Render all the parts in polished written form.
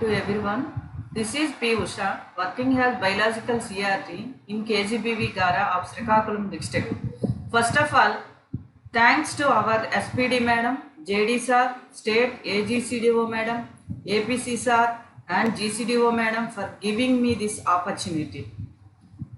to everyone. This is P. Usha, working as biological CRT in KGBV Gara of Srikakulam district. First of all, thanks to our SPD madam, JD sir, state AGCDO madam, APC sir and GCDO madam for giving me this opportunity.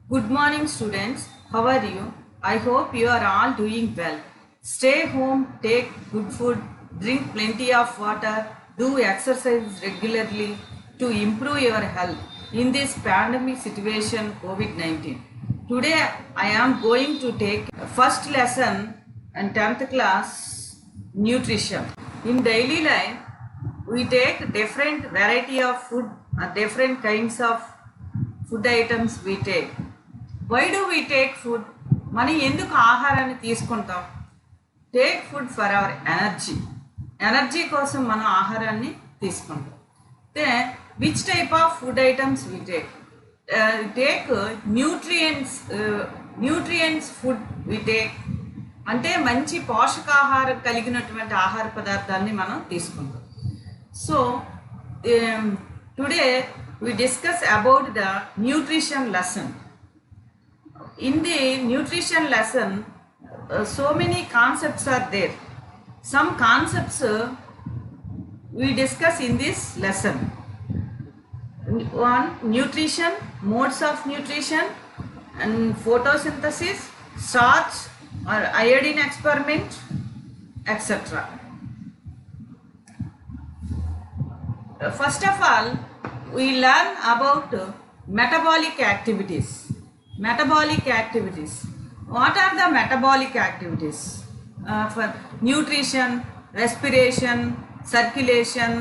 Good morning students, how are you? I hope you are all doing well. Stay home, take good food, drink plenty of water, do exercise regularly to improve your health in this pandemic situation COVID-19. Today I am going to take first lesson and 10th class nutrition. In daily life we take different variety of food, different kinds of food items we take. Why do we take food? మనం ఎందుకు ఆహారాన్ని తీసుకుంటాం? Take food for our energy కోసం మనం ఆహారాన్ని తీసుకుంటాం. Which type of food items we take nutrients food we take అంటే మంచి పోషకాహారం కలిగినటువంటి ఆహార పదార్థాన్ని మనం తీసుకుంటాం. So today we discuss about the nutrition lesson. In the nutrition lesson, so many concepts are there. Some concepts we discuss in this lesson. One, nutrition, modes of nutrition, and photosynthesis, starch or iodine experiment, etc. First of all, we learn about metabolic activities. Metabolic activities. What are the metabolic activities? For nutrition, respiration, circulation,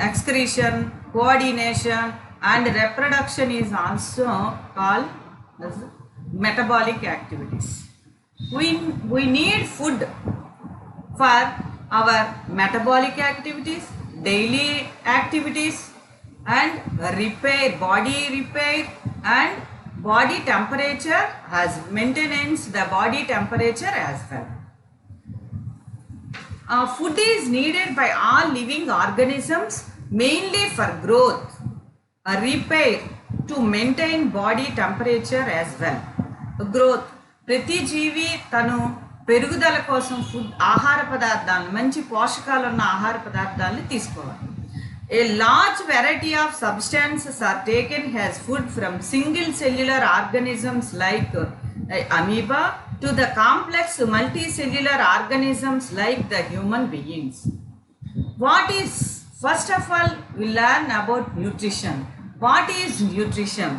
excretion, coordination and reproduction is also called as metabolic activities. We need food for our metabolic activities, daily activities and repair, body repair and body temperature as maintenance the body temperature as well. Food is needed by all living organisms mainly for growth, repair, to maintain body temperature as well. Growth, ప్రతి జీవి తను పెరుగుదల కోసం food ఆహార పదార్థాలను మంచి పోషకాలు ఉన్న ఆహార పదార్థాలను తీసుకోవాలి. A large variety of substances are taken as food from single cellular organisms like amoeba to the complex multicellular organisms like the human beings. First of all, we learn about nutrition. What is nutrition?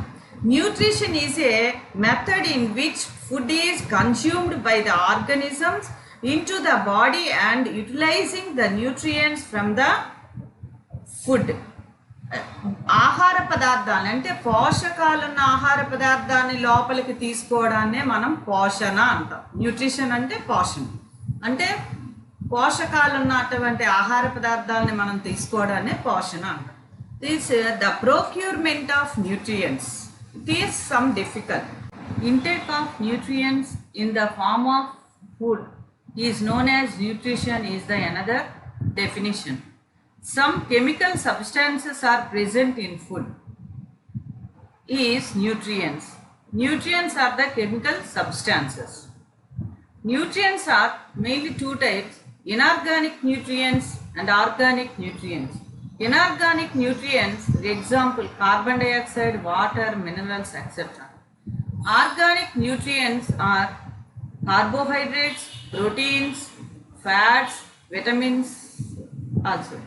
Nutrition is a method in which food is consumed by the organisms into the body and utilizing the nutrients from the food. ఆహార పదార్థాలు అంటే పోషకాలున్న ఆహార పదార్థాన్ని లోపలికి తీసుకోవడాన్నే మనం పోషణ అంటాం. Nutrition అంటే పోషణ అంటే పోషకాలున్నటువంటి ఆహార పదార్థాలని మనం తీసుకోవడాన్నే పోషణ అంటాం. This the procurement of nutrients, it is some difficult. Intake of nutrients in the form of food is known as nutrition is the another definition. Some chemical substances are present in food is nutrients. Nutrients are the chemical substances. Nutrients are mainly two types: inorganic nutrients and organic nutrients. Inorganic nutrients, for example, carbon dioxide, water, minerals, etc. Organic nutrients are carbohydrates, proteins, fats, vitamins also.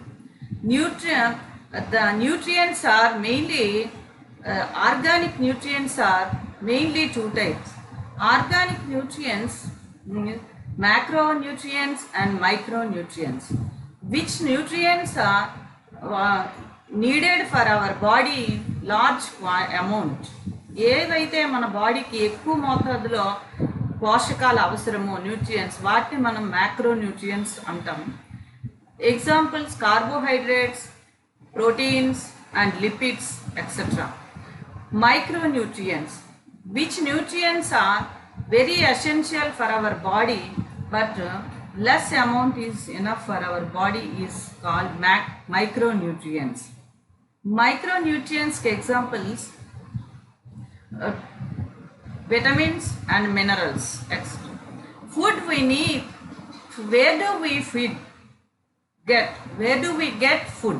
The nutrients are mainly organic nutrients are mainly two types. Organic nutrients, macronutrients and micronutrients. Which nutrients are needed for our body large amount. ఏవైతే మన బాడీకి ఎక్కువ మోతాదులో పోషకాలు అవసరమో nutrients, వాటిని మనం macronutrients అంటాం. Examples: carbohydrates, proteins and lipids, etc. Micronutrients, which nutrients are very essential for our body but less amount is enough for our body, is called micronutrients. Micronutrients examples, uh, vitamins and minerals. Food we need. Where do we feed? Where do we get food?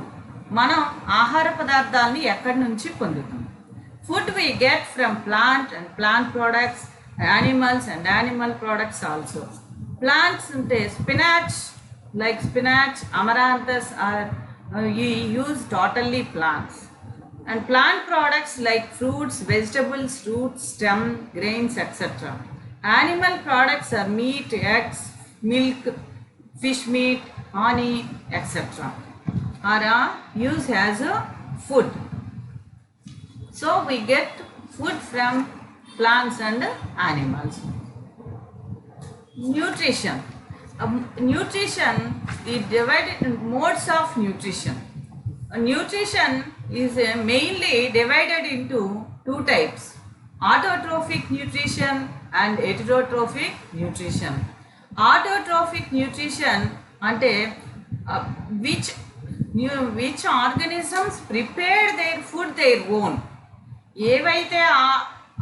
మనం ఆహార పదార్థాలని ఎక్కడి నుంచి పొందుతాం? Food we get from plant and plant products, animals and animal products also. Plants అంటే spinach, like spinach, amaranthus are you use totally plants. And plant products like fruits, vegetables, roots, stem, grains, etc. Animal products are meat, eggs, milk, fish meat, honey, etc. are used as a food. So we get food from plants and animals. Nutrition. Nutrition is divided in modes of nutrition. Nutrition is mainly divided into two types: autotrophic nutrition and heterotrophic nutrition. Autotrophic nutrition ante which organisms prepare their food their own. ఏవైతే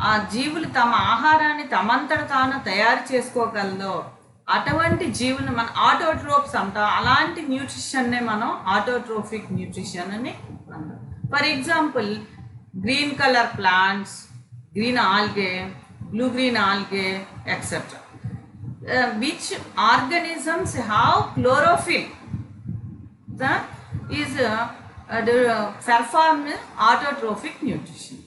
ఆ జీవులు తమ ఆహారాన్ని తమంతట తాను తయారు చేసుకోగలదో అటువంటి జీవులను మనం ఆటోట్రోప్స్ అంటాం. అలాంటి న్యూట్రిషన్నే మనం ఆటోట్రోఫిక్ న్యూట్రిషన్ అని అంటాం. For example green colour plants, green algae, blue green algae etcetera, which organisms have chlorophyll is perform autotrophic nutrition.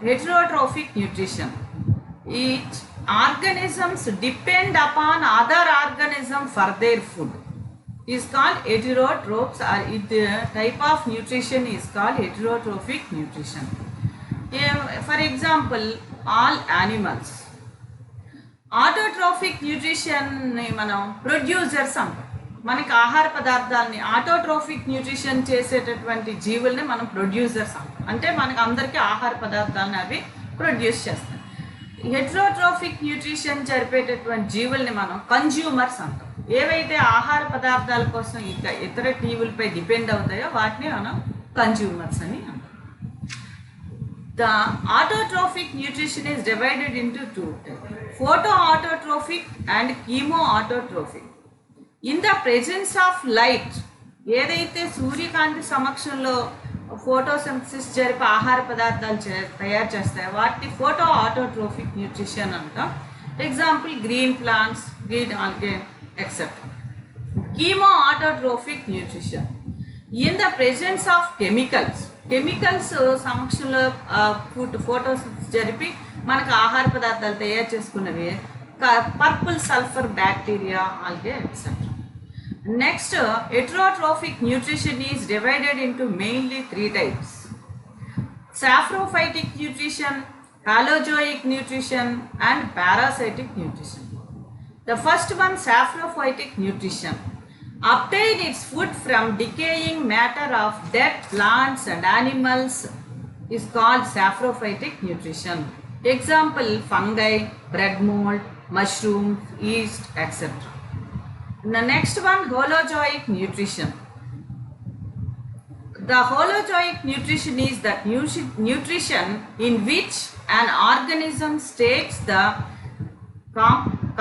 Heterotrophic nutrition. Each organisms depend upon other organism for their food is called heterotrophs, or the type of nutrition is called heterotrophic nutrition. For example, all animals. Autotrophic nutrition మనం producers అంటాం. మనకి ఆహార పదార్థాలని autotrophic nutrition చేసేటటువంటి జీవుల్ని మనం producers అంటాం. అంటే మనకు అందరికీ ఆహార పదార్థాలను అవి ప్రొడ్యూస్ చేస్తాయి. హెటరోట్రోఫిక్ న్యూట్రిషన్ జరిపేటటువంటి జీవుల్ని మనం కన్జ్యూమర్స్ అంటాం. ఏవైతే ఆహార పదార్థాల కోసం ఇతర జీవులపై డిపెండ్ అవుతాయో వాటిని మనం కన్జ్యూమర్స్ అని అంటాం. The autotrophic nutrition is divided into two types: photoautotrophic and chemoautotrophic. In the presence of light, ఏదైతే సూర్యకాంతి సమక్షంలో ఫోటోసింథసిస్ జరిపి ఆహార పదార్థాలు తయారు చేస్తాయి వాటిని ఫోటో ఆటోట్రోఫిక్ న్యూట్రిషన్ అంటాం. Example green plants, green algae etcetera. Chemo autotrophic nutrition in the presence of chemicals సమక్షంలో ఫోటోసింథసిస్ జరిపి మనకు ఆహార పదార్థాలు తయారు చేసుకున్నవి purple sulphur bacteria, algae etcetera. Next, heterotrophic nutrition is divided into mainly three types: saprophytic nutrition, halozoic nutrition, and parasitic nutrition. The first one, saprophytic nutrition, obtain its food from decaying matter of dead plants and animals is called saprophytic nutrition. Example, fungi, bread mold, mushrooms, yeast, etc. The next one, holozoic nutrition. The holozoic nutrition is that nutrition in which an organism takes the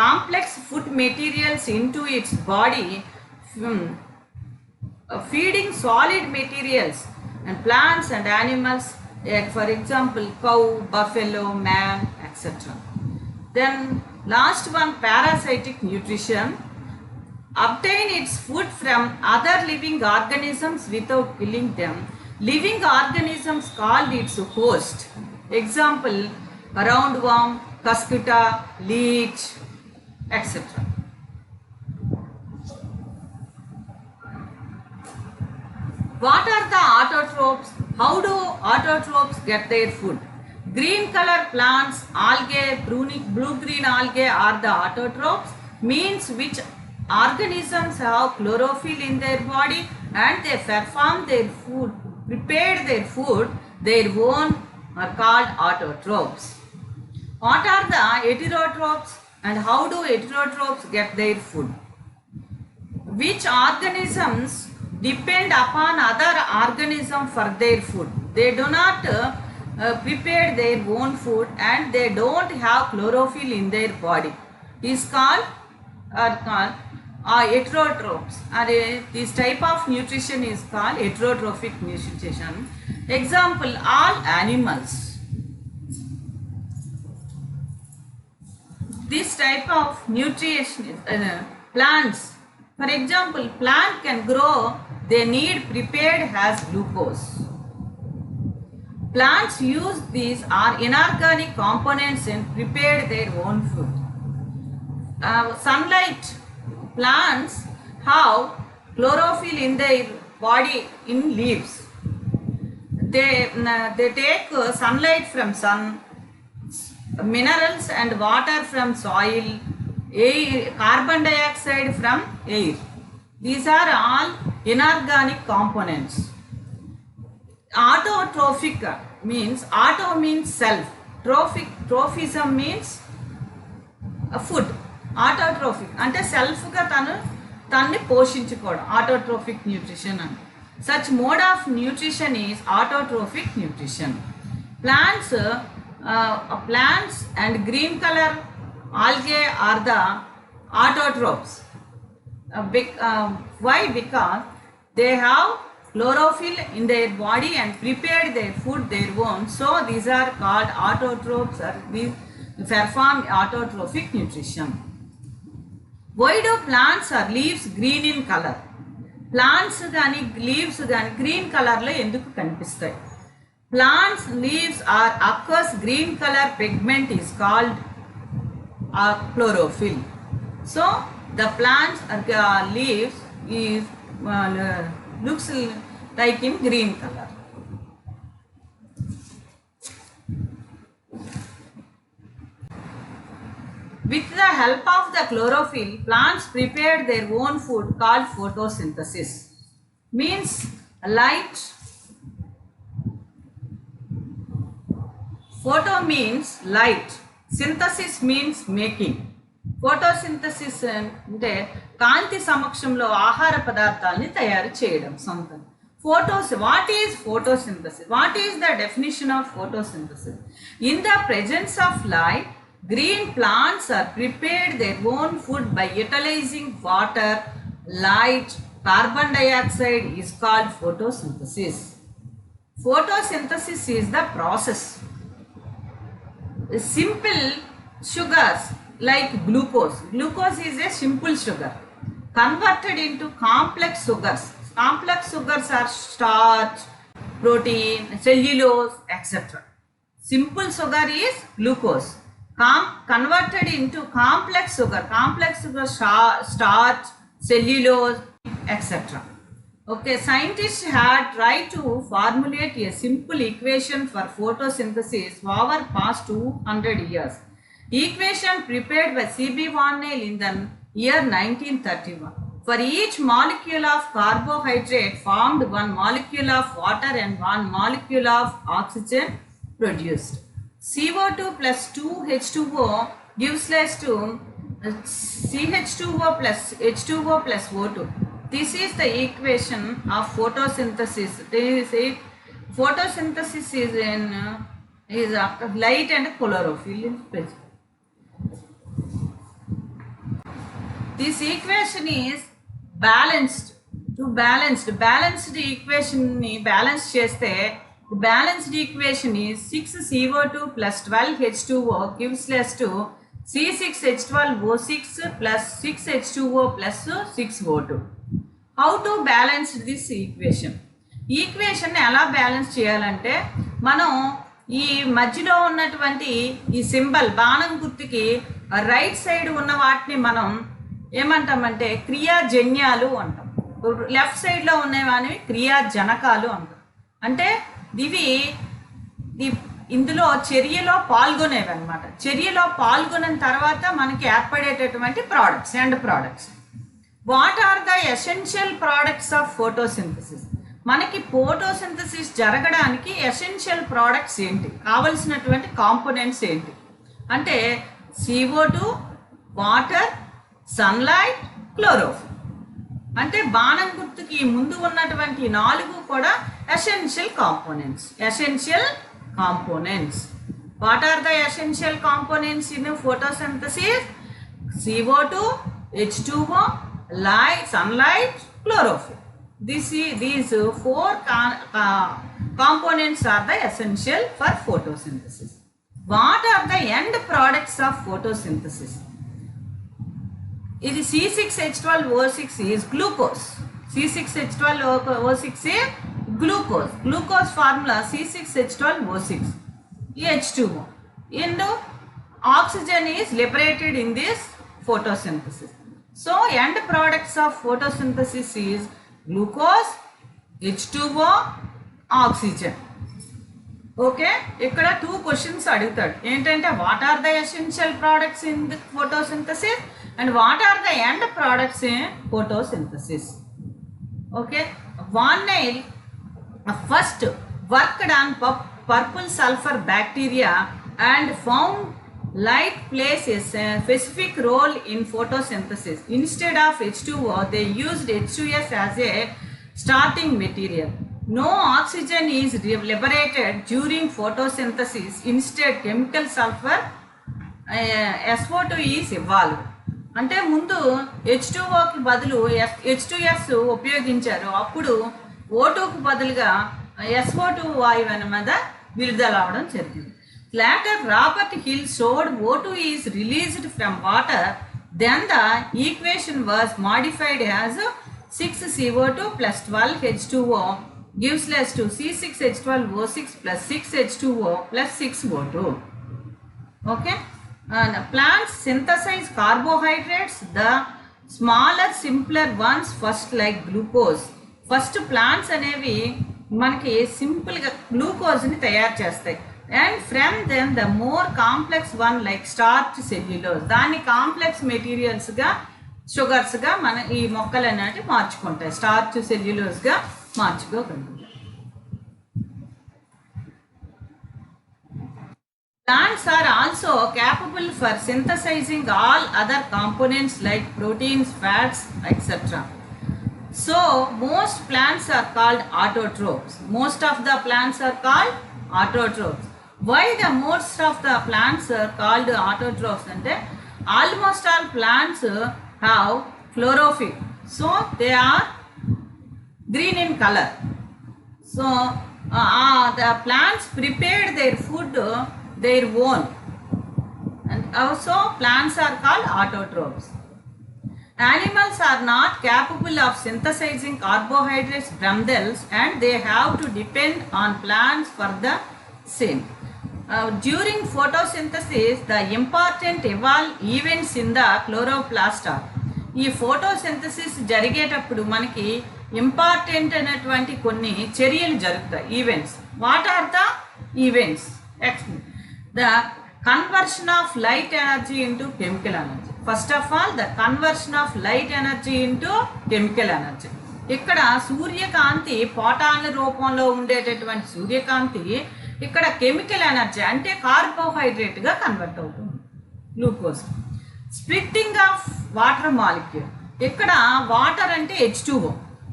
complex food materials into its body, feeding solid materials and plants and animals, like for example cow, buffalo, man, etc. Then last one, parasitic nutrition, obtain its food from other living organisms without killing them. Living organisms called its host. Example, roundworm, cuscuta, leech, etc. What are the autotrophs? How do autotrophs get their food? Green color plants, algae, blue-green algae are the autotrophs, means which organisms have chlorophyll in their body and they perform their food, prepare their food their own, are called autotrophs. What are the heterotrophs and how do heterotrophs get their food? Which organisms depend upon other organisms for their food. They do not prepare their own food and they don't have chlorophyll in their body. Is called heterotrophs. This type of nutrition is called heterotrophic nutrition. Example, all animals. This type of nutrition plants. For example, plant can grow, they need prepared as glucose. Plants use these are inorganic components and prepare their own food. Sunlight, plants have chlorophyll in their body in leaves. They take sunlight from sun, minerals and water from soil, air, carbon dioxide from air. These are all inorganic components. Autotrophic means, auto means self, trophism means food. Autotrophic అంటే సెల్ఫ్గా తన్ని పోషించుకోవడం, autotrophic nutrition అని. Such mode of nutrition is autotrophic nutrition. Plants and green color algae are the autotrophs. Why? Because they have chlorophyll in their body and prepare their food their own. So these are called autotrophs, or these perform autotrophic nutrition. Why do plants or leaves green in color? Plants gaani leaves gaani green color lo enduku kanipistayi? Plants leaves are aqueous green color pigment is called chlorophyll. So the plants or leaves is looks like in green color. With the help of the chlorophyll, plants prepare their own food called photosynthesis. Means light. Photo means light. Synthesis means making. Photosynthesis అంటే కాంతి సమక్షంలో ఆహార పదార్థాలని తయారు చేయడం సొంతం. What is photosynthesis? What is the definition of photosynthesis? In the presence of light, green plants are prepared their own food by utilizing water, light, carbon dioxide is called photosynthesis. Photosynthesis is the process. Simple sugars like glucose. Glucose is a simple sugar converted into complex sugars. Complex sugars are starch, protein, cellulose, etc. Simple sugar is glucose. Converted into complex sugar. Complex sugar starch, cellulose, etc. Okay, scientists had tried to formulate a simple equation for photosynthesis over past 200 years. Equation prepared by C.B. Warnell in the year 1931. For each molecule of carbohydrate formed one molecule of water and one molecule of oxygen produced. CO2 plus 2H2O gives rise to CH2O plus H2O plus O2. This is the equation of photosynthesis. Photosynthesis is light and chlorophyll. This equation is balanced. Balanced equation ni balance cheste, the balanced equation is 6CO2 plus 12H2O gives rise to C6H12O6 plus 6H2O plus 6O2. How to balance this equation? Equation ఎలా balance చేయాలంటే మనం ఈ మధ్యలో ఉన్నటువంటి ఈ symbol బాణం గుర్తుకి right side ఉన్న వాటిని మనం ఏమంటామంటే క్రియాజన్యాలు అంటాం. లెఫ్ట్ సైడ్లో ఉన్నవాని క్రియాజనకాలు అంటాం. అంటే ఇవి ఇందులో చర్యలో పాల్గొనేవి అనమాట. చర్యలో పాల్గొన్న తర్వాత మనకి ఏర్పడేటటువంటి products, end products. What are the essential products of photosynthesis? మనకి ఫోటోసింథసిస్ జరగడానికి ఎసెన్షియల్ ప్రోడక్ట్స్ ఏంటి, కావలసినటువంటి కాంపోనెంట్స్ ఏంటి అంటే CO2, వాటర్, సన్లైట్, క్లోరోఫిల్. అంటే బాణం గుర్తుకి ముందు ఉన్నటువంటి 4 కూడా essential components. Essential components. What are the essential components in photosynthesis? CO2, H2O, light, sunlight, chlorophyll. These 4 components are the essential for photosynthesis. What are the end products of photosynthesis? This C6H12O6 is glucose. C6H12O6 is glucose. Glucose formula C6H12O6. H2O. And oxygen is liberated in this photosynthesis. So end products of photosynthesis is glucose, H2O, oxygen. Okay, ఇక్కడ 2 questions అడుగుతాడు. ఏంటంటే what are the essential products in the photosynthesis and what are the end products in photosynthesis. Okay, Van Niel first worked on purple sulfur bacteria and found light plays a specific role in photosynthesis. Instead of H2O, they used H2S as a starting material. No oxygen is liberated during photosynthesis. Instead, chemical sulfur SO2 is evolved. అంటే ముందు H2Oకి బదులు H2S ఉపయోగించారు. అప్పుడు O2కు బదులుగా SO2 వాయువు అన్నమాట విడుదల అవడం జరిగింది. Later, Robert Hill showed O2 is released from water. Then the equation was modified as 6CO2 plus 12H2O gives less to C6H12O6 plus 6H2O plus 6O2. Okay. And plants synthesize carbohydrates, the smaller, simpler ones first, like glucose. First plants అనేవి మనకి సింపుల్గా గ్లూకోజ్ని తయారు చేస్తాయి. And from then the more complex one like starch, cellulose, దాన్ని complex మెటీరియల్స్గా షుగర్స్గా మన ఈ మొక్కలు అనేవి మార్చుకుంటాయి. స్టార్చ్, సెల్యులోజ్గా మార్చుకోగలుగుతాయి. Plants are also capable for synthesizing all other components like proteins, fats, etc. So, most plants are called autotrophs. Most of the plants are called autotrophs. Why the most of the plants are called autotrophs? And almost all plants have chlorophyll. So, they are green in color. So, the plants prepared their food their own, and also plants are called autotrophs. Animals are not capable of synthesizing carbohydrates themselves, and they have to depend on plants for the same. During photosynthesis, the important events in the chloroplast are. ఈ ఫోటోసింథసిస్ జరిగేటప్పుడు మనకి important అయినటువంటి కొన్ని చర్యలు జరుగుతాయి, events. What are the events? The conversion of light energy into chemical energy. First of all, the conversion of light energy into chemical energy. ఇక్కడ సూర్యకాంతి ఫోటాన్ల రూపంలో ఉండేటటువంటి సూర్యకాంతి ఇక్కడ కెమికల్ ఎనర్జీ అంటే కార్బోహైడ్రేట్గా కన్వర్ట్ అవుతుంది, glucose. Splitting of water molecule. ఇక్కడ water అంటే H2O,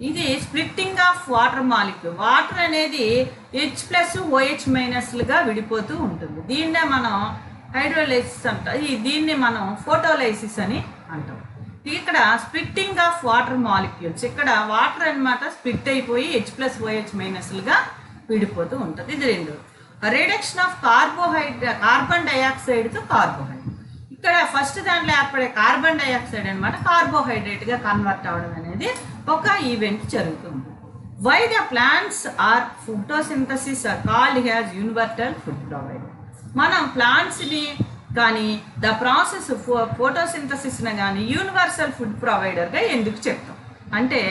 ఇది splitting of water molecule. Water అనేది H+OH- విడిపోతూ ఉంటుంది. దీన్నే మనం హైడ్రోలైసిస్ అంటాం, దీన్ని మనం ఫోటోలైసిస్ అని అంటాం. ఇక్కడ స్ప్లిట్టింగ్ ఆఫ్ వాటర్ మాలిక్యూల్స్, ఇక్కడ వాటర్ అనమాట స్ప్లిట్ అయిపోయి H+OH- విడిపోతూ ఉంటుంది. ఇది రెండు. రిడక్షన్ ఆఫ్ కార్బన్ డైఆక్సైడ్తో కార్బోహైడ్రేట్. ఇక్కడ ఫస్ట్ దాంట్లో ఏర్పడే కార్బన్ డైఆక్సైడ్ అనమాట కార్బోహైడ్రేట్గా కన్వర్ట్ అవ్వడం అనేది ఒక ఈవెంట్ జరుగుతుంది. Why the plants are photosynthesis are called as universal food provider. మనం ప్లాంట్స్ని కానీ ద ప్రాసెస్ ఫోటోసింథసిస్ని కానీ యూనివర్సల్ ఫుడ్ ప్రొవైడర్గా ఎందుకు చెప్తాం అంటే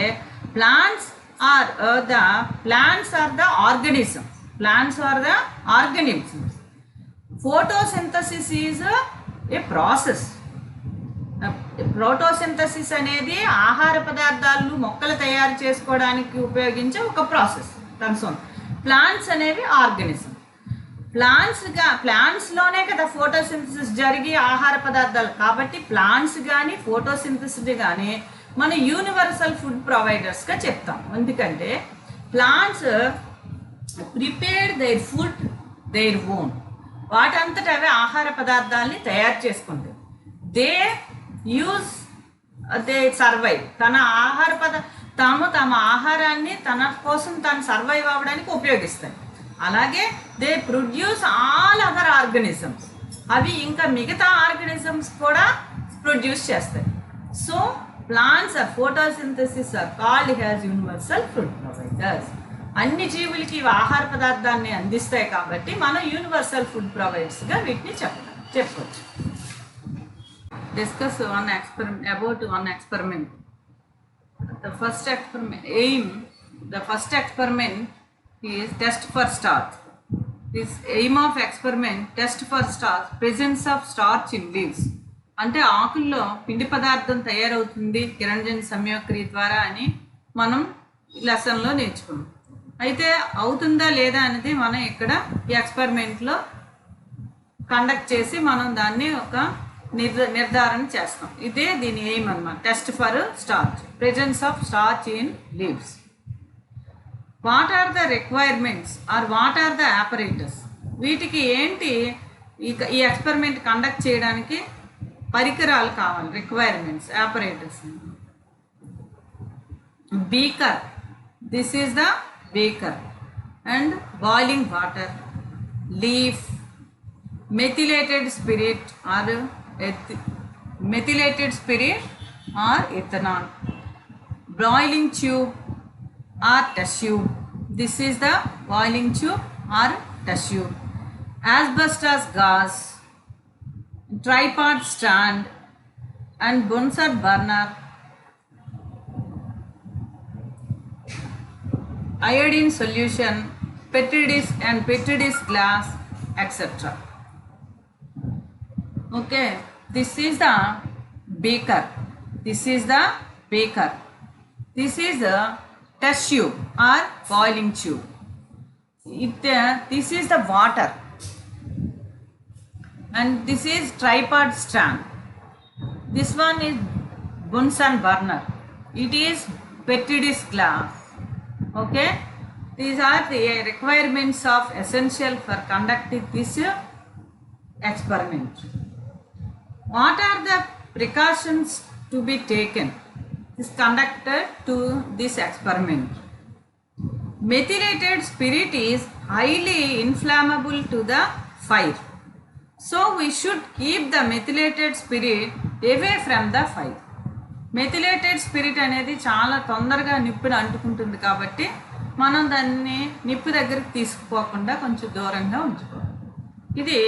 plants are the organism. Plants are the organisms. Photosynthesis is a process. Photosynthesis అనేది ఆహార పదార్థాలు మొక్కలు తయారు చేసుకోవడానికి ఉపయోగించే ఒక ప్రాసెస్. ప్లాంట్స్ అనేవి ఆర్గనిజం. ప్లాంట్స్లోనే కదా ఫోటోసింథసిస్ జరిగి ఆహార పదార్థాలు, కాబట్టి ప్లాంట్స్ కానీ ఫోటోసింథసిస్ కానీ మన యూనివర్సల్ ఫుడ్ ప్రొవైడర్స్గా చెప్తాం. ఎందుకంటే plants prepare their food their own, వాటంతట అవే ఆహార పదార్థాలని తయారు చేసుకుంటాయి. దే యూజ్ దే సర్వైవ్, తమ ఆహారాన్ని తన కోసం తాను సర్వైవ్ అవ్వడానికి ఉపయోగిస్తాయి. అలాగే they produce all other organisms, అవి ఇంకా మిగతా ఆర్గనిజమ్స్ కూడా ప్రొడ్యూస్ చేస్తాయి. So plants are photosynthesis are called as universal food providers. అన్ని జీవులకి ఇవి ఆహార పదార్థాన్ని అందిస్తాయి కాబట్టి మనం యూనివర్సల్ ఫుడ్ ప్రొవైడర్స్గా వీటిని చెప్పుకోవచ్చు. Discuss one experiment about one experiment. The first experiment is test for starch. This aim of experiment test for starch, presence of starch in leaves. అంటే ఆకుల్లో పిండి పదార్థం తయారవుతుంది కిరణజన్య సంయోగక్రియ ద్వారా అని మనం లెసన్లో నేర్చుకున్నాం. అయితే అవుతుందా లేదా అనేది మనం ఇక్కడ ఈ ఎక్స్పెరిమెంట్లో కండక్ట్ చేసి మనం దాన్ని ఒక నిర్ధారణ చేస్తాం. ఇదే దీని ఎయిమ్ అన్నమాట. Test for starch, presence of starch in leaves. What are the requirements or what are the operators? వీటికి ఏంటి ఈ ఎక్స్పెరిమెంట్ కండక్ట్ చేయడానికి పరికరాలు కావాలి. Requirements, operators. Beaker, this is the beaker, and boiling water, leaf, methylated spirit or ethanol, boiling tube or test tube. This is the boiling tube or test tube. Asbestos gas, tripod stand, and Bunsen burner, iodine solution, petri dish and petri dish glass, etc. Okay, this is the beaker. This is the beaker. This is the test tube or boiling tube. This is the water, and this is tripod stand. This one is Bunsen burner. It is petri dish glass. Okay, these are the requirements of essential for conducting this experiment. What are the precautions to be taken is conducted to this experiment? Methylated spirit is highly inflammable to the fire, so we should keep the methylated spirit away from the fire. Methylated spirit అనేది చాలా తొందరగా నిప్పుని అంటుకుంటుంది కాబట్టి మనం దాన్ని నిప్పు దగ్గరికి తీసుకుపోకుండా కొంచెం దూరంగా ఉంచుకోవాలి. ఇది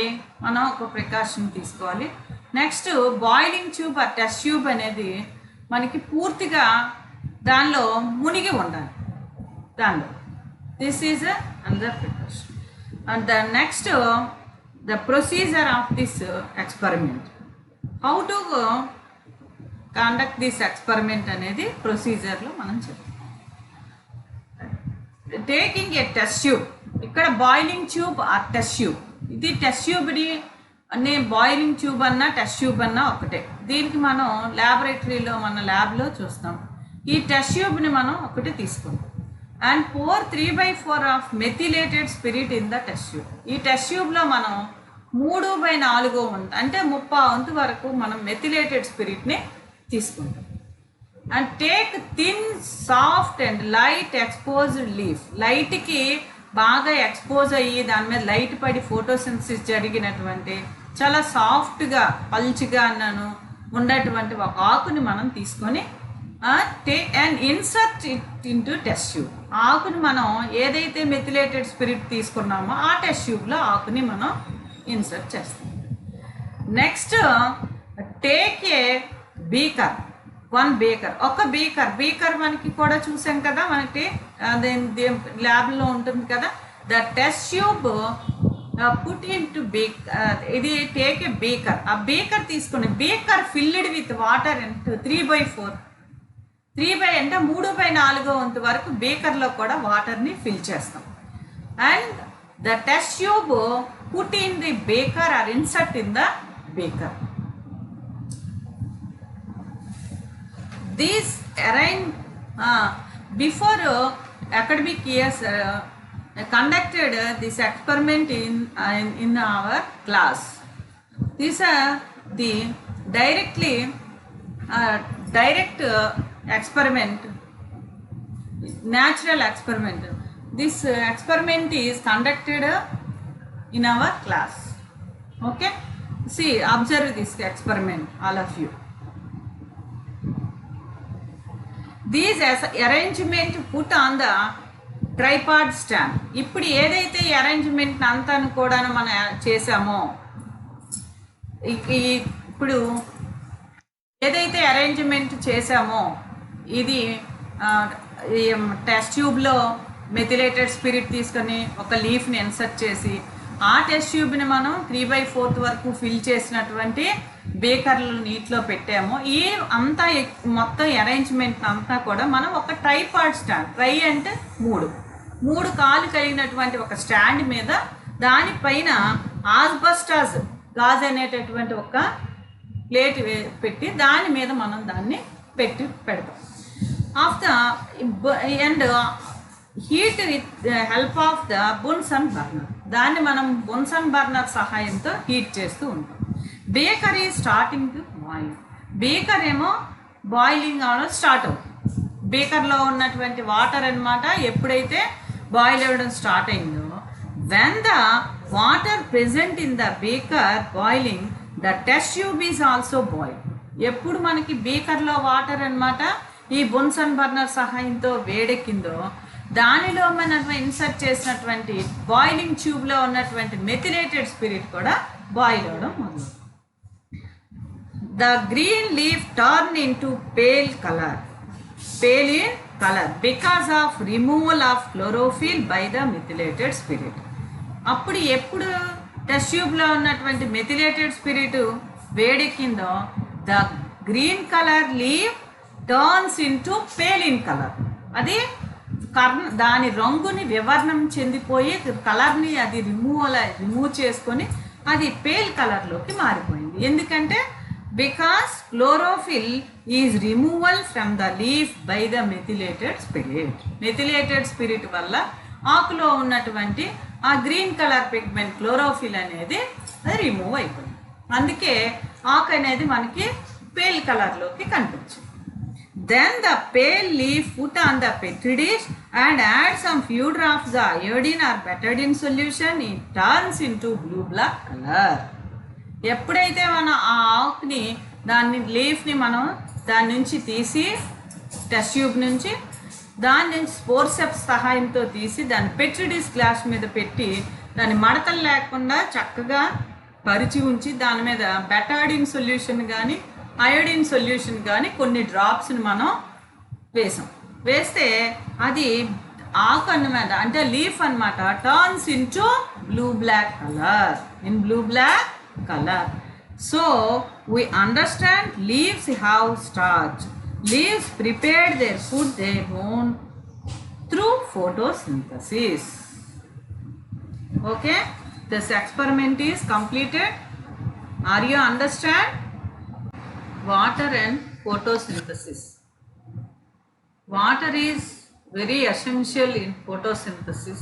మనం ఒక ప్రికాషన్ తీసుకోవాలి. నెక్స్ట్ బాయిలింగ్ ట్యూబ్ ఆ టెస్ట్ ట్యూబ్ అనేది మనకి పూర్తిగా దానిలో మునిగి ఉండాలి. దానిలో this is another precaution. And the next the procedure of this experiment, how to conduct this experiment అనేది ప్రొసీజర్లో మనం చెప్తాం. టేకింగ్ ఏ టెస్ట్ ట్యూబ్, ఇక్కడ బాయిలింగ్ ట్యూబ్ ఆ టెస్ట్ ట్యూబ్, ఇది టెస్ట్ ట్యూబ్ని అనే బాయిలింగ్ ట్యూబ్ అన్నా టెస్ట్ ట్యూబ్ అన్నా ఒకటే. దీనికి మనం ల్యాబొరేటరీలో మన ల్యాబ్లో చూస్తాం. ఈ టెస్ట్ ట్యూబ్ని మనం ఒకటి తీసుకుంటాం and pour 3/4 of methylated spirit in the test tube. ఈ టెస్ట్ ట్యూబ్లో మనం 3/4 వంతు అంటే 30 వంతు వరకు మనం మెథిలేటెడ్ స్పిరిట్ని తీసుకుంటాం. And take thin soft and light exposed leaf, లైట్కి బాగా ఎక్స్పోజ్ అయ్యి దాని మీద లైట్ పడి ఫోటోసింథసిస్ జరిగినటువంటి చాలా సాఫ్ట్గా పల్చిగా అన్నాను ఉండేటువంటి ఒక ఆకుని మనం తీసుకొని and insert it into test tube. ఆకుని మనం ఏదైతే మెథిలేటెడ్ స్పిరిట్ తీసుకున్నామో ఆ టెస్ట్ ట్యూబ్లో ఆకుని మనం ఇన్సర్ట్ చేస్తాం. Next take a beaker, one beaker, ఒక బీకర్ మనకి కూడా చూసాం కదా, మనకి ల్యాబ్లో ఉంటుంది కదా. The test tube put in to ఇది టేక్ ఏ బీకర్, ఆ బీకర్ తీసుకుని beaker filled with water into 3/4 అంటే 3/4 వంతు వరకు బీకర్లో కూడా వాటర్ని ఫిల్ చేస్తాం. And the test tube put in the beaker or insert in the beaker. These arrange before academic years conducted this experiment in our class. These are the direct experiment, natural experiment. This experiment is conducted in our class. Okay, see, observe this experiment, all of you. These arrangement put on the tripod stand. ఇప్పుడు ఏదైతే ఈ arrangement అంతా కూడా మనం చేసామో, ఇప్పుడు ఏదైతే arrangement చేసామో ఇది టెస్ట్ ట్యూబ్లో మెథిలేటెడ్ స్పిరిట్ తీసుకొని ఒక లీఫ్ని ఇన్సర్ట్ చేసి ఆ టెస్ట్ ట్యూబ్ని మనం 3/4 వరకు ఫిల్ చేసినటువంటి బేకర్లు నీటిలో పెట్టాము. ఈ అంతా మొత్తం అరేంజ్మెంట్ అంతా కూడా మనం ఒక ట్రైపాడ్ స్టాండ్, ట్రై అంటే మూడు కాలు కలిగినటువంటి ఒక స్టాండ్ మీద దానిపైన ఆస్బెస్టాస్ గాజ్ అనేటటువంటి ఒక ప్లేట్ పెట్టి దాని మీద మనం దాన్ని పెడతాం. Of the and heat with help of the Bunsen burner, దాన్ని మనం బున్సన్ బర్నర్ సహాయంతో హీట్ చేస్తూ ఉంటాం. బేకర్ ఈ స్టార్టింగ్ టు బాయిల్, బేకర్ ఏమో బాయిలింగ్ అవడం స్టార్ట్ అవుతుంది. బేకర్లో ఉన్నటువంటి వాటర్ అన్నమాట ఎప్పుడైతే బాయిల్ అవ్వడం స్టార్ట్ అయిందో, when the water present in the beaker boiling the test tube is also boil. ఎప్పుడు మనకి బేకర్లో వాటర్ అన్నమాట ఈ బున్సన్ బర్నర్ సహాయంతో వేడెక్కిందో దానిలో మనం ఇన్సర్ట్ చేసినటువంటి బాయిలింగ్ ట్యూబ్లో ఉన్నటువంటి మెథిలేటెడ్ స్పిరిట్ కూడా బాయిల్ అవ్వడం మొదలు. The green leaf turn into pale in color because of removal of chlorophyll by the methylated spirit. అప్పుడు ఎప్పుడు టెస్ట్ ట్యూబ్లో ఉన్నటువంటి మెథిలేటెడ్ స్పిరిట్ వేడెక్కిందో the green colour leave turns into pale in colour, అది దాని రంగుని వివర్ణం చెందిపోయి కలర్ని అది రిమూవ్ చేసుకొని అది పేల్ కలర్లోకి మారిపోయింది. ఎందుకంటే because chlorophyll is removal from the leaf by the methylated spirit. Methylated spirit వల్ల ఆకులో ఉన్నటువంటి ఆ గ్రీన్ కలర్ పిగ్మెంట్ క్లోరోఫిల్ అనేది అది రిమూవ్ అయిపోయింది. అందుకే ఆకు అనేది మనకి పేల్ కలర్లోకి కనిపించింది. Then the pale leaf put on the petri dish and add some few drops of iodine or betadine solution, it turns into blue black color. ఎప్పుడైతే మనం ఆ ఆకుని దాన్ని లీఫ్ని మనం దాని నుంచి తీసి టెస్ట్ ట్యూబ్ నుంచి ఫోర్సెప్స్ సహాయంతో తీసి దాన్ని పెట్రి డిష్ గ్లాస్ మీద పెట్టి దాన్ని మడతలు లేకుండా చక్కగా పరిచి ఉంచి దాని మీద బెటాడిన్ సొల్యూషన్ కానీ అయోడిన్ సొల్యూషన్ కానీ కొన్ని డ్రాప్స్ని మనం వేస్తే అది ఆకు అన్నమాట, అంటే లీఫ్ అన్నమాట, turns into blue black colour. So we understand leaves have starch. Leaves prepared their food their own through photosynthesis. Okay, this experiment is completed. Are you understand? Water and photosynthesis. Water is very essential in photosynthesis.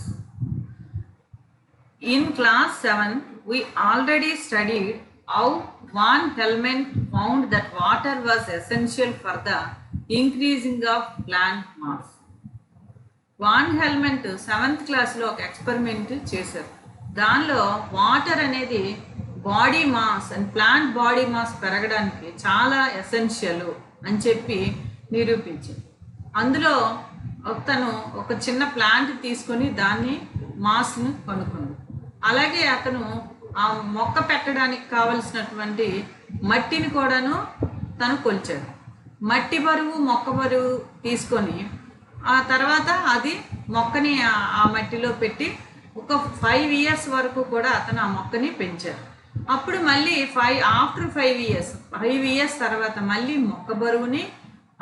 In class 7 we already studied how Van Helmont found that water was essential for the increasing of plant mass. Van Helmont 7th క్లాస్లో ఒక experiment చేశారు. దానిలో water అనేది body mass and plant body mass పెరగడానికి చాలా essential అని చెప్పి నిరూపించింది. అందులో తను ఒక చిన్న ప్లాంట్ తీసుకొని దాన్ని మాస్ను కనుక్కుంది. అలాగే అతను ఆ మొక్క పెట్టడానికి కావలసినటువంటి మట్టిని కూడాను తను కొలిచాడు. మట్టి బరువు మొక్క బరువు తీసుకొని ఆ తర్వాత అది మొక్కని ఆ మట్టిలో పెట్టి ఒక 5 years వరకు కూడా అతను ఆ మొక్కని పెంచారు. అప్పుడు మళ్ళీ ఆఫ్టర్ 5 years తర్వాత మళ్ళీ మొక్క బరువుని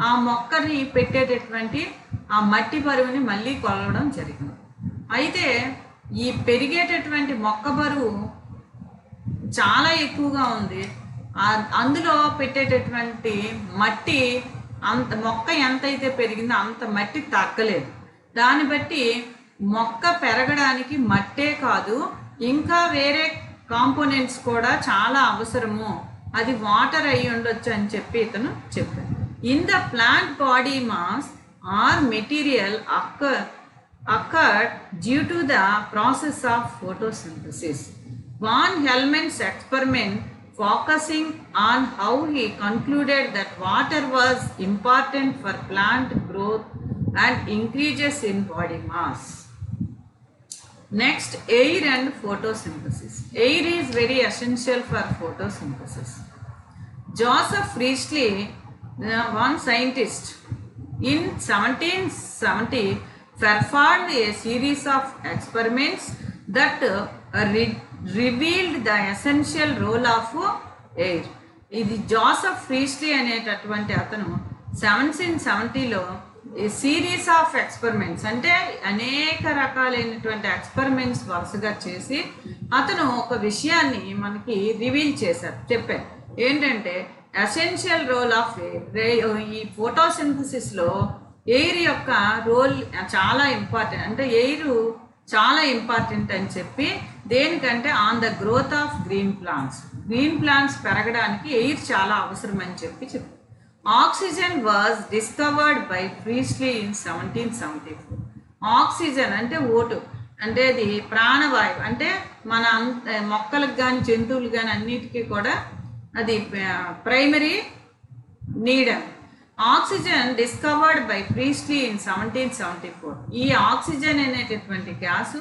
ఆ మొక్కని పెట్టేటటువంటి ఆ మట్టి బరువుని మళ్ళీ కొలవడం జరిగింది. అయితే ఈ పెరిగేటటువంటి మొక్క బరువు చాలా ఎక్కువగా ఉంది. అందులో పెట్టేటటువంటి మట్టి అంత మొక్క ఎంతైతే పెరిగిందో అంత మట్టి తగ్గలేదు. దాన్ని బట్టి మొక్క పెరగడానికి మట్టే కాదు, ఇంకా వేరే కాంపోనెంట్స్ కూడా చాలా అవసరము, అది వాటర్ అయి ఉండొచ్చు అని చెప్పి ఇతను చెప్పాడు. In the plant body mass or material occurred due to the process of photosynthesis. Van Helmont's experiment focusing on how he concluded that water was important for plant growth and increases in body mass. Next, air and photosynthesis. Air is very essential for photosynthesis. Joseph Priestley, one scientist, in 1770 performed a series of experiments that revealed the essential role of air. ఇది Joseph ఫ్రీస్లీ అనేటటువంటి అతను 1770లో series of experiments, అంటే అనేక రకాలైనటువంటి experiments వరుసగా చేసి అతను ఒక విషయాన్ని మనకి రివీల్ చేశారు, చెప్పారు. ఏంటంటే ఎసెన్షియల్ రోల్ ఆఫ్ ఎయిర్. ఈ ఫోటోసింథసిస్లో ఎయిర్ యొక్క రోల్ చాలా ఇంపార్టెంట్, అంటే ఎయిర్ చాలా ఇంపార్టెంట్ అని చెప్పి, దేనికంటే on the growth of green plants పెరగడానికి ఎయిర్ చాలా అవసరం అని చెప్పి oxygen was discovered by Priestley in 1774. Oxygen అంటే ఓటు, అంటే అది ప్రాణవాయువు, అంటే మన మొక్కలకు కానీ జంతువులు కానీ అన్నిటికీ కూడా అది primary need. Oxygen discovered by Priestley in 1774. ఈ ఆక్సిజన్ అనేటటువంటి గ్యాసు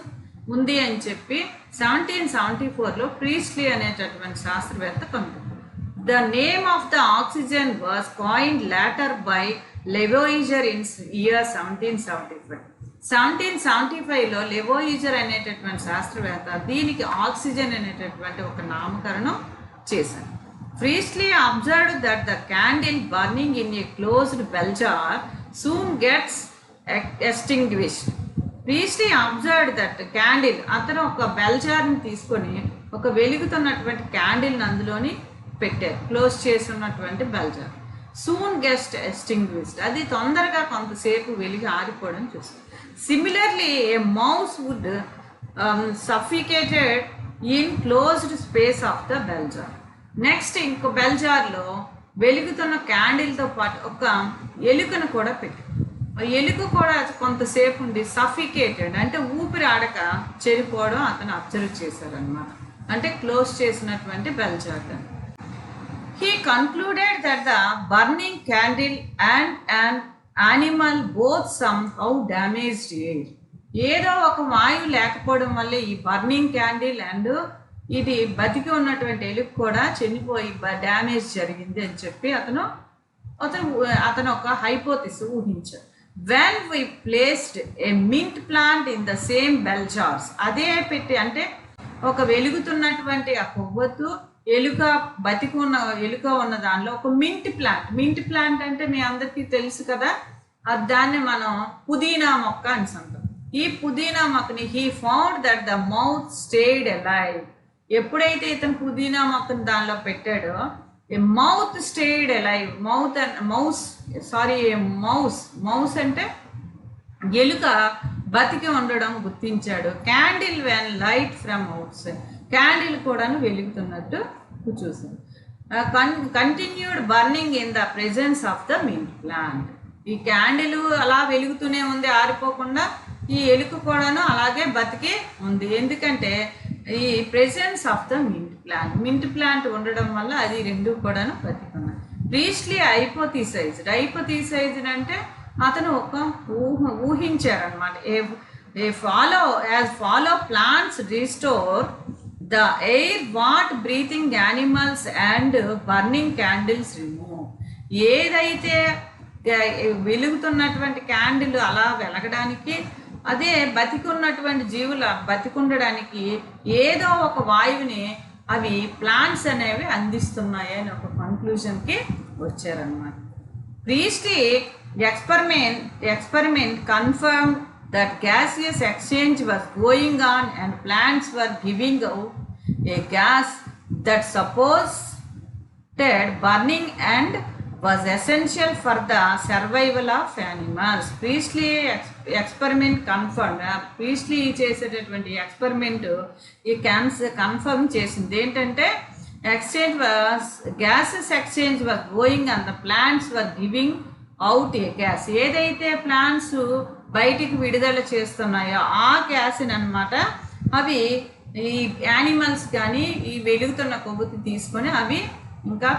ఉంది అని చెప్పి 1774లో ప్రీస్లీ అనేటటువంటి శాస్త్రవేత్త కనుగొన్నారు. The name of the oxygen was coined later by Lavoisier in year 1775. 1775లో లెవోయిజర్ అనేటటువంటి శాస్త్రవేత్త దీనికి ఆక్సిజన్ అనేటటువంటి ఒక నామకరణం చేశారు. Priestley observed that the candle burning in a closed bell jar soon gets extinguished. Priestley observed that candle, అతను ఒక బెల్ జార్ని తీసుకొని ఒక వెలుగుతున్నటువంటి క్యాండిల్ని అందులోని పెట్టారు, క్లోజ్ చేసి ఉన్నటువంటి బెల్ జార్. సూన్ గెస్ట్ ఎస్టింగ్విష్డ్, అది తొందరగా కొంతసేపు వెలిగి ఆరిపోవడం చూస్తారు. Similarly a mouse would suffocated in closed space of the bell jar. Next ఇంకో బెల్ జార్లో వెలుగుతున్న క్యాండిల్తో పాటు ఒక ఎలుకను కూడా పెట్టి, ఎలుక కూడా కొంతసేపు ఉండి సఫికేటెడ్ అంటే ఊపిరి ఆడక చెడిపోవడం అతను అబ్జర్వ్ చేశారనమాట, అంటే క్లోజ్ చేసినటువంటి bell jar. He concluded that the burning candle and an animal both somehow damaged air. ఏదో ఒక వాయువు లేకపోవడం వల్ల ఈ బర్నింగ్ క్యాండిల్ అండ్ ఇది బతికి ఉన్నటువంటి ఎలుక కూడా చనిపోయి డ్యామేజ్ జరిగింది అని చెప్పి అతను ఒక హైపోథిస్ ఊహించారు. When we placed a mint plant in the same bell jars, అదే పెట్టి అంటే ఒక వెలుగుతున్నటువంటి ఆ కొవ్వొత్తు ఎలుక ఉన్న దానిలో ఒక మింట్ ప్లాంట్ అంటే మీ అందరికీ తెలుసు కదా, దాన్ని మనం పుదీనా మొక్క అని అంటాం. ఈ పుదీనా మొక్కని he found that the mouse stayed alive. ఎప్పుడైతే ఇతను పుదీనా మొక్కను దానిలో పెట్టాడో మౌత్ స్టేడ్ అలైవ్. మౌస్ అంటే ఎలుక బతికి ఉండడం గుర్తించాడు. Candle when light from out side, candle కూడాను వెలుగుతున్నట్టు చూసాడు. Continued burning in the presence of the mint plant. ఈ క్యాండిల్ అలా వెలుగుతూనే ఉంది ఆరిపోకుండా, ఈ ఎలుక కూడాను అలాగే బతికి ఉంది, ఎందుకంటే ఈ presence of the mint plant ఉండడం వల్ల అది రెండు కూడాను బతికున్నాయి. ప్రీస్ట్లీ హైపోథిసైజ్డ్ అంటే అతను ఒక ఊహించారనమాట. Follow plants restore the air what breathing animals and burning candles remove. ఏదైతే వెలుగుతున్నటువంటి క్యాండిల్ అలా వెలగడానికి, అదే బతికున్నటువంటి జీవుల బతికుండడానికి ఏదో ఒక వాయువుని అవి ప్లాంట్స్ అనేవి అందిస్తున్నాయి అని ఒక కన్క్లూజన్కి వచ్చారనమాట. Priestly experiment confirmed that gaseous exchange was going on and plants were giving out a gas that supported burning and was essential for the survival of animals. Priestley experiment confirmed. Priestley చేసేటటువంటి experiment ఈ confirm చేసింది ఏంటంటే gases exchange was going and the plants were giving out a gas. ఏదైతే plants బయటికి విడుదల చేస్తున్నాయో ఆ గ్యాస్ని అనమాట అవి ఈ యానిమల్స్ కానీ ఈ వెలుగుతున్న కొవ్వొత్తి తీసుకొని అవి ఇంకా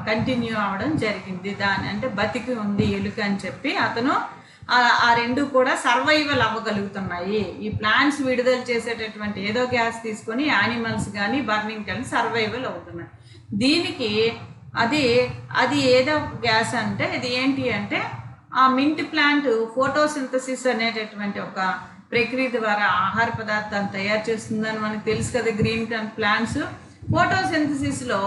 కంటిన్యూ అవ్వడం జరిగింది. దాని అంటే బతికి ఉంది ఎలుక అని చెప్పి అతను ఆ రెండు కూడా సర్వైవల్ అవ్వగలుగుతున్నాయి. ఈ ప్లాంట్స్ విడుదల చేసేటటువంటి ఏదో గ్యాస్ తీసుకొని యానిమల్స్ కానీ బర్నింగ్ కానీ సర్వైవల్ అవుతున్నాయి. దీనికి అది ఏదో గ్యాస్ అంటే ఇది ఏంటి అంటే ఆ మింట్ ప్లాంట్ ఫోటోసింథసిస్ అనేటటువంటి ఒక ప్రక్రియ ద్వారా ఆహార పదార్థాన్ని తయారు చేస్తుందని మనకు తెలుసు కదా. గ్రీన్ ప్లాంట్స్ ఫోటోసింథసిస్లో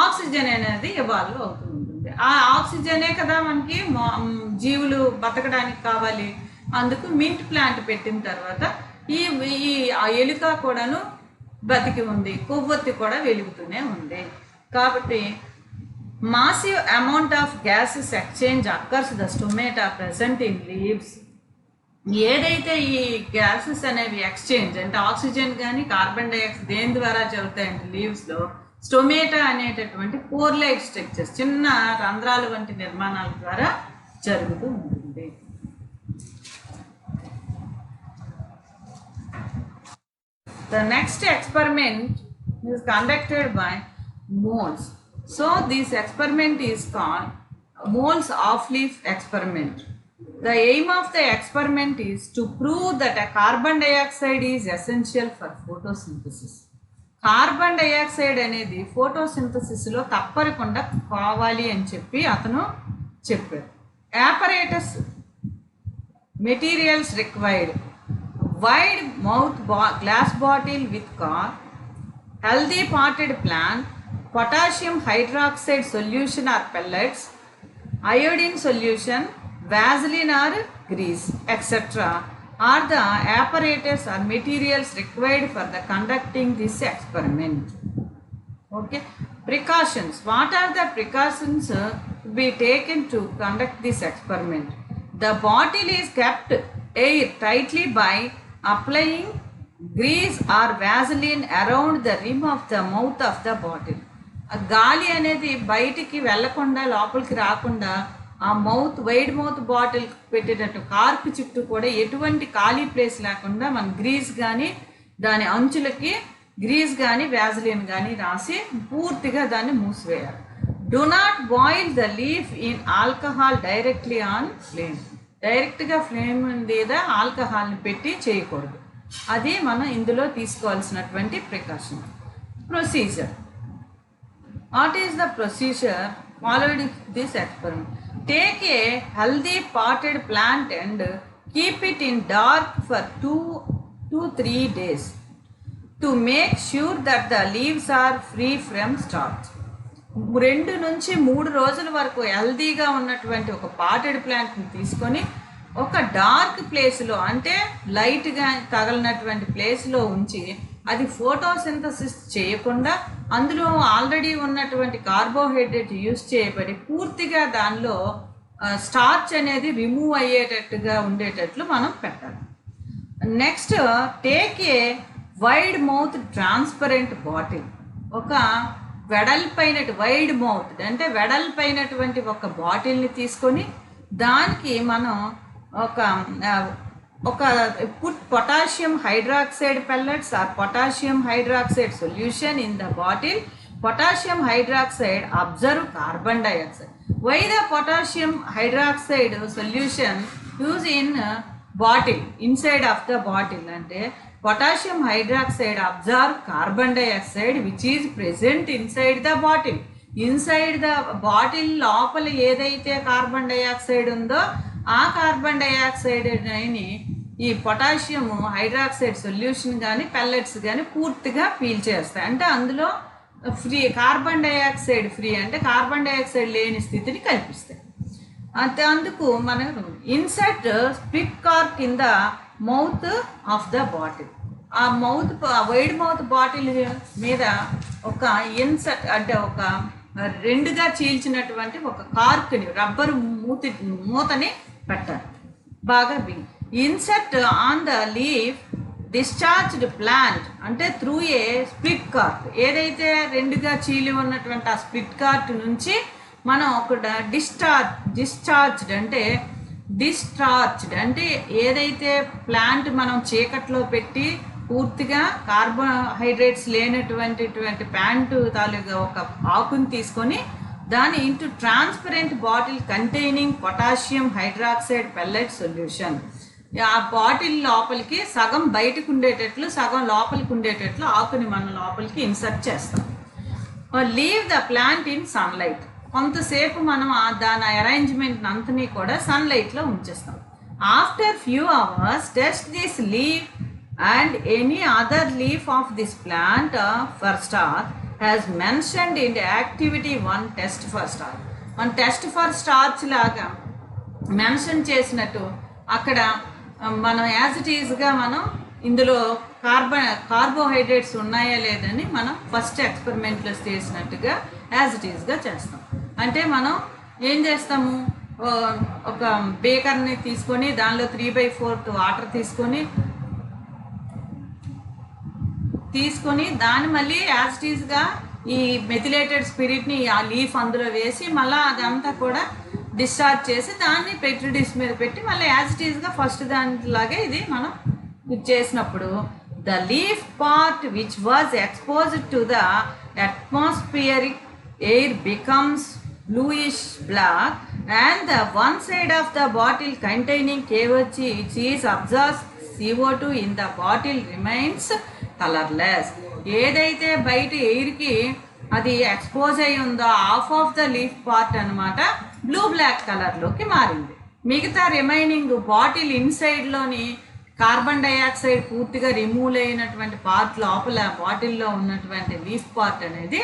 ఆక్సిజన్ అనేది ఇవాల్వ్ అవుతూ ఉంటుంది. ఆ ఆక్సిజనే కదా మనకి జీవులు బతకడానికి కావాలి. అందుకు మింట్ ప్లాంట్ పెట్టిన తర్వాత ఈ ఎలుక కూడాను బతికి ఉంది, కొవ్వొత్తి కూడా వెలుగుతూనే ఉంది. కాబట్టి massive amount of gases exchange occurs the stomata present in leaves. ఏదైతే ఈ గ్యాసెస్ అనేవి ఎక్స్చేంజ్ అంటే ఆక్సిజన్ కానీ కార్బన్ డైఆక్సైడ్ దేని ద్వారా జరుగుతాయంటే లీవ్స్లో స్టొమేటా అనేటటువంటి పోర్ లైక్ స్ట్రక్చర్స్ చిన్న రంధ్రాలు వంటి నిర్మాణాల ద్వారా జరుగుతూ ఉంటుంది. The next experiment is conducted by moles. So this experiment is called Moles off-leaf experiment. The aim of the experiment is to prove that a carbon dioxide is essential for photosynthesis. Carbon dioxide అనేది ఫోటోసింథసిస్లో తప్పకుండా కావాలి అని చెప్పి అతను చెప్పాడు. apparatus materials required: wide mouth glass bottle with cork, healthy potted plant, potassium hydroxide solution or pellets, iodine solution, Vaseline or grease, etc. are the apparatus or materials required for the conducting this experiment. Okay. Precautions. What are the precautions to be taken to conduct this experiment? The bottle is kept air tightly by applying grease or Vaseline around the rim of the mouth of the bottle. గాలి అనేది బయటికి వెళ్లకుండా లోపలికి రాకుండా ఆ wide mouth bottle పెట్టేటట్టు cork చుట్టూ కూడా ఎటువంటి ఖాళీ ప్లేస్ లేకుండా మనం గ్రీస్ కానీ దాని అంచులకి గ్రీస్ కానీ వ్యాజిలిన్ కానీ రాసి పూర్తిగా దాన్ని మూసివేయాలి. Do not boil the leaf in alcohol directly on flame. డైరెక్ట్గా ఫ్లేమ్ మీద ఆల్కహాల్ని పెట్టి చేయకూడదు. అది మనం ఇందులో తీసుకోవాల్సినటువంటి precaution. Procedure. What is the procedure followed in this experiment? Take a healthy potted plant and keep it in dark for 2 to 3 days to make sure that the leaves are free from starch. 2 నుంచి 3 రోజుల వరకు హెల్దీగా ఉన్నటువంటి ఒక potted ప్లాంట్ని తీసుకొని ఒక dark ప్లేస్లో అంటే లైట్గా తగలినటువంటి ప్లేస్లో ఉంచి అది ఫోటోసింథసిస్ చేయకుండా అందులో ఆల్రెడీ ఉన్నటువంటి కార్బోహైడ్రేట్ యూజ్ చేయబడి పూర్తిగా దానిలో స్టార్చ్ అనేది రిమూవ్ అయ్యేటట్టుగా ఉండేటట్లు మనం పెట్టాలి. Next, take a wide mouth transparent bottle. ఒక వైడ్ మౌత్ అంటే వెడల్పైనటువంటి ఒక బాటిల్ని తీసుకొని దానికి మనం put potassium hydroxide pellets or potassium hydroxide solution in the bottle. Potassium hydroxide absorb carbon dioxide. Why the potassium hydroxide solution used in bottle inside of the bottle? అంటే potassium hydroxide absorb carbon dioxide which is present inside the bottle. Inside the bottle లోపల ఏదైతే carbon dioxide ఉందో ఆ carbon డైఆక్సైడ్ని ఈ potassium hydroxide solution కానీ pellets కానీ పూర్తిగా పీల్చేస్తాయి. అంటే అందులో కార్బన్ డైఆక్సైడ్ ఫ్రీ అంటే కార్బన్ డైఆక్సైడ్ లేని స్థితిని కల్పిస్తాయి. అందుకు మనం insert split cork in the mouth of the bottle. ఆ వైడ్ మౌత్ బాటిల్ మీద ఒక ఇన్సర్ట్ అంటే ఒక రెండుగా చీల్చినటువంటి ఒక కార్క్ని రబ్బరు మూతని పెట్టాలి. బాగా insert on the leaf discharged plant అంటే త్రూ ఏ స్ప్లిట్ కార్ట్. ఏదైతే రెండుగా చీలి ఉన్నటువంటి ఆ స్ప్లిట్ కార్ట్ నుంచి మనం ఒక డిశ్చార్జ్డ్ అంటే ఏదైతే ప్లాంట్ మనం చీకట్లో పెట్టి పూర్తిగా కార్బోహైడ్రేట్స్ లేనటువంటి ప్యాంటు తాలూగా ఒక ఆకుని తీసుకొని దాని into transparent bottle containing potassium hydroxide pellet solution. ఆ బాటిల్ లోపలికి సగం బయటకు ఉండేటట్లు సగం లోపలికి ఉండేటట్లు ఆకుని మనం లోపలికి ఇన్సర్ట్ చేస్తాం. Leave the plant in sunlight. కొంతసేపు మనం దాని అరేంజ్మెంట్ అంతని కూడా సన్లైట్లో ఉంచేస్తాం. After few hours test this leaf and any other leaf of this plant for starch has mentioned in the activity 1 test for starch. మన టెస్ట్ ఫర్ స్టార్చ్ లాగా mention చేసినట్టు అక్కడ మనం యాజ్ ఇట్ ఈజ్గా మనం ఇందులో కార్బోహైడ్రేట్స్ ఉన్నాయా లేదని మనం ఫస్ట్ ఎక్స్పెరిమెంట్లో చేసినట్టుగా యాజ్ ఇట్ ఈజ్గా చేస్తాం. అంటే మనం ఏం చేస్తాము, ఒక బేకర్ని తీసుకొని దానిలో 3/4 వాటర్ తీసుకొని దాన్ని మళ్ళీ యాజ్ ఇట్ ఈజ్గా ఈ మెథిలేటెడ్ స్పిరిట్ని ఆ లీఫ్ అందులో వేసి మళ్ళీ అదంతా కూడా డిశ్చార్జ్ చేసి దాన్ని పెట్రీ డిష్ మీద పెట్టి మళ్ళీ యాజ్ ఇట్ ఈజ్గా ఫస్ట్ దానిలాగే ఇది మనం చేసినప్పుడు the leaf part which was exposed to the atmospheric air becomes bluish black and the one side of the bottle containing KOH which is absorbs CO2 in the bottle remains colourless. ఏదైతే బయట ఎయిర్కి అది expose అయి ఉందో half of the leaf part అనమాట blue black కలర్లోకి మారింది. మిగతా రిమైనింగ్ బాటిల్ ఇన్సైడ్లోని కార్బన్ డైఆక్సైడ్ పూర్తిగా రిమూవ్ అయినటువంటి పార్ట్ లోపల బాటిల్లో ఉన్నటువంటి లీఫ్ పార్ట్ అనేది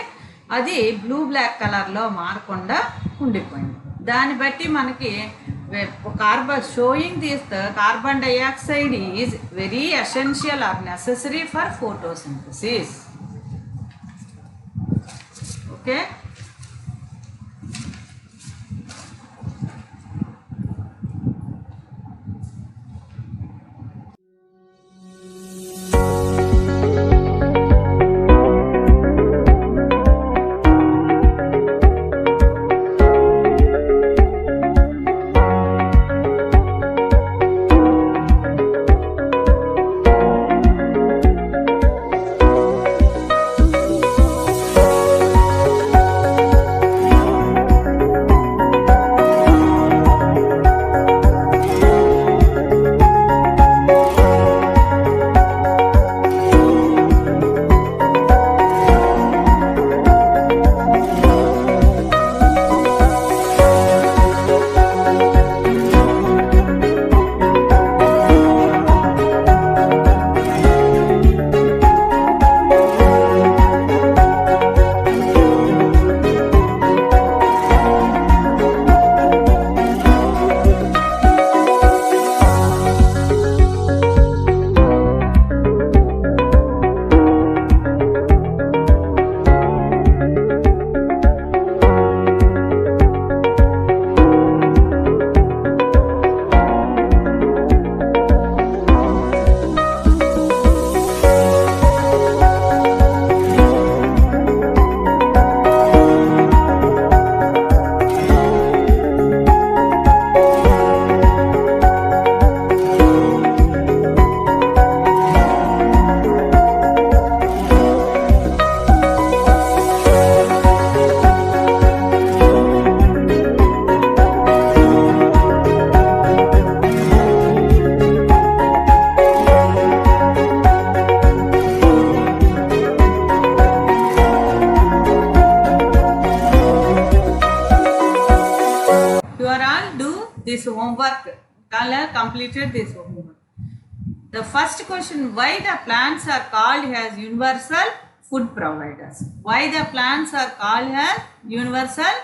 అది బ్లూ బ్లాక్ కలర్లో మారకుండా ఉండిపోయింది. దాన్ని బట్టి మనకి showing this the carbon dioxide is very essential or necessary for photosynthesis. Okay. this homework. Kala completed this homework. The first question, why the plants are called as universal food providers? Why the plants are called as universal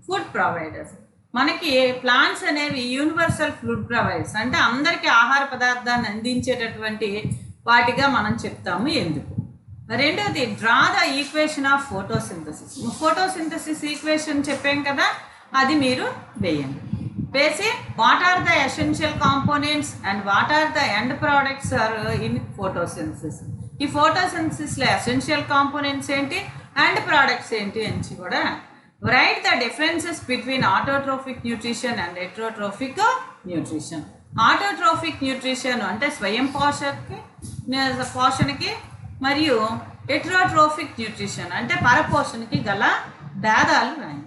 food providers? మనకి plants అనేవి universal food providers, అంటే అందరికీ ఆహార పదార్థాన్ని అందించేటటువంటి వాటిగా మనం చెప్తాము. ఎందుకు రెండోది draw the equation of photosynthesis. Photosynthesis equation చెప్పాం కదా, అది మీరు వేయండి. వేసి what are the essential components and what are the end products are in photosynthesis. ఈ ఫోటోసింథసిస్లో ఎసెన్షియల్ కాంపోనెంట్స్ ఏంటి, అండ్ ప్రోడక్ట్స్ ఏంటి అని కూడా write the differences between autotrophic nutrition and heterotrophic nutrition. Autotrophic nutrition అంటే స్వయం పోషణకి మరియు హెటరోట్రోఫిక్ న్యూట్రిషన్ అంటే పరపోషణకి గల భేదాలు రాయి.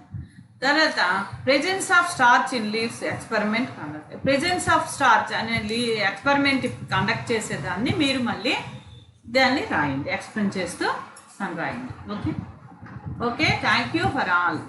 తర్వాత presence of starch in leaves experiment conduct. Presence of starch అనే ఎక్స్పెరిమెంట్ కండక్ట్ చేసేదాన్ని మీరు మళ్ళీ దాన్ని రాయండి, ఎక్స్ప్లెయిన్ చేస్తూ రాయండి. Okay, thank you for all.